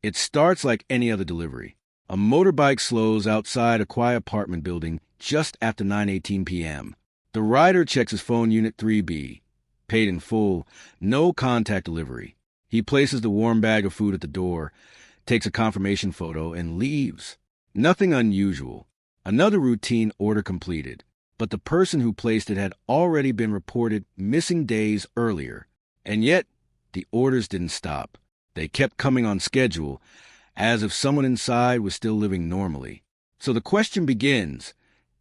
It starts like any other delivery. A motorbike slows outside a quiet apartment building just after 9:18 p.m. The rider checks his phone unit 3B. Paid in full, no contact delivery. He places the warm bag of food at the door, takes a confirmation photo, and leaves. Nothing unusual. Another routine order completed. But the person who placed it had already been reported missing days earlier. And yet, the orders didn't stop. They kept coming on schedule, as if someone inside was still living normally. So the question begins,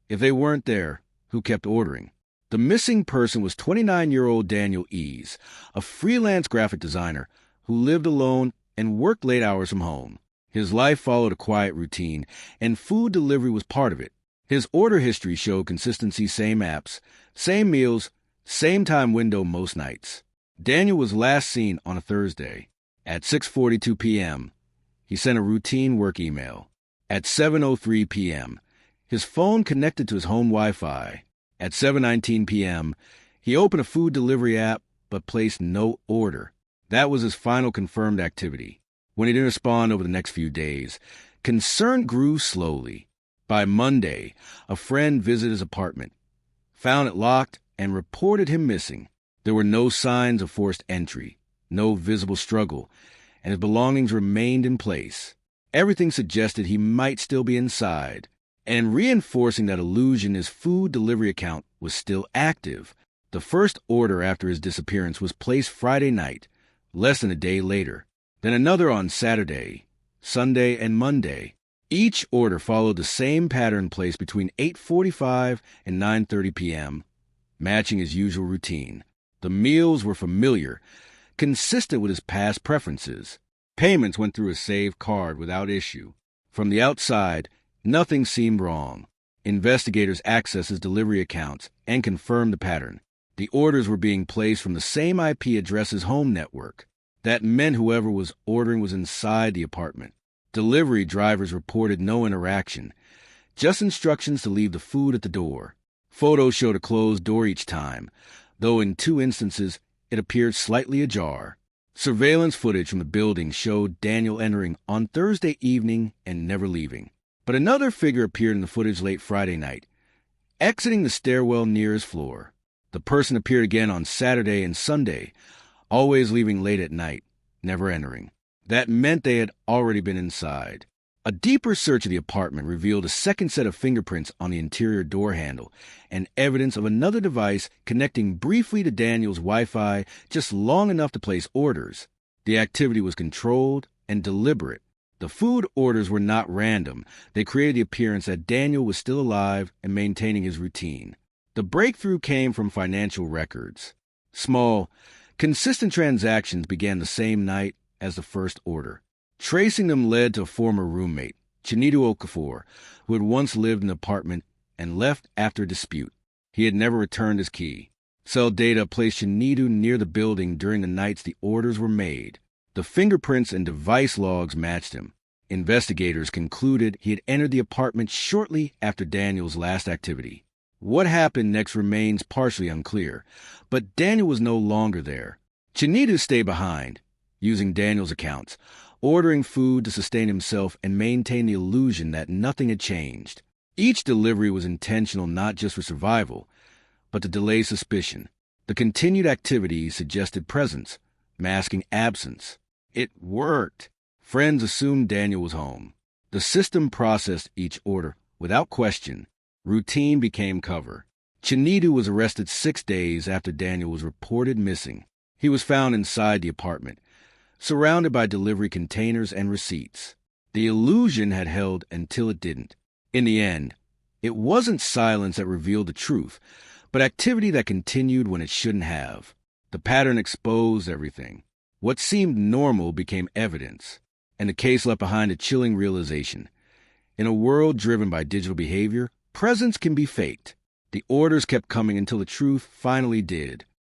if they weren't there, who kept ordering? The missing person was 29-year-old Daniel Eze, a freelance graphic designer who lived alone and worked late hours from home. His life followed a quiet routine, and food delivery was part of it. His order history showed consistency: same apps, same meals, same time window most nights. Daniel was last seen on a Thursday. At 6:42 p.m., he sent a routine work email. At 7:03 p.m., his phone connected to his home Wi-Fi. At 7:19 p.m., he opened a food delivery app but placed no order. That was his final confirmed activity. When he didn't respond over the next few days, concern grew slowly. By Monday, a friend visited his apartment, found it locked, and reported him missing. There were no signs of forced entry, no visible struggle, and his belongings remained in place. Everything suggested he might still be inside, and reinforcing that illusion, his food delivery account was still active. The first order after his disappearance was placed Friday night, less than a day later. Then another on Saturday, Sunday, and Monday. Each order followed the same pattern placed between 8:45 and 9:30 p.m., matching his usual routine. The meals were familiar, consistent with his past preferences. Payments went through a saved card without issue. From the outside, nothing seemed wrong. Investigators accessed his delivery accounts and confirmed the pattern. The orders were being placed from the same IP address as home network. That meant whoever was ordering was inside the apartment. Delivery drivers reported no interaction, just instructions to leave the food at the door. Photos showed a closed door each time, though in 2 instances it appeared slightly ajar. Surveillance footage from the building showed Daniel entering on Thursday evening and never leaving. But another figure appeared in the footage late Friday night, exiting the stairwell near his floor. The person appeared again on Saturday and Sunday, always leaving late at night, never entering. That meant they had already been inside. A deeper search of the apartment revealed a second set of fingerprints on the interior door handle and evidence of another device connecting briefly to Daniel's Wi-Fi just long enough to place orders. The activity was controlled and deliberate. The food orders were not random. They created the appearance that Daniel was still alive and maintaining his routine. The breakthrough came from financial records. Small, consistent transactions began the same night as the first order. Tracing them led to a former roommate, Chinedu Okafor, who had once lived in the apartment and left after a dispute. He had never returned his key. Cell data placed Chinedu near the building during the nights the orders were made. The fingerprints and device logs matched him. Investigators concluded he had entered the apartment shortly after Daniel's last activity. What happened next remains partially unclear, but Daniel was no longer there. Chinedu stayed behind, using Daniel's accounts, ordering food to sustain himself and maintain the illusion that nothing had changed. Each delivery was intentional not just for survival, but to delay suspicion. The continued activity suggested presence, masking absence. It worked. Friends assumed Daniel was home. The system processed each order without question. Routine became cover. Chinedu was arrested 6 days after Daniel was reported missing. He was found inside the apartment, surrounded by delivery containers and receipts. The illusion had held until it didn't. In the end, it wasn't silence that revealed the truth, but activity that continued when it shouldn't have. The pattern exposed everything. What seemed normal became evidence, and the case left behind a chilling realization. In a world driven by digital behavior, presence can be faked. The orders kept coming until the truth finally did.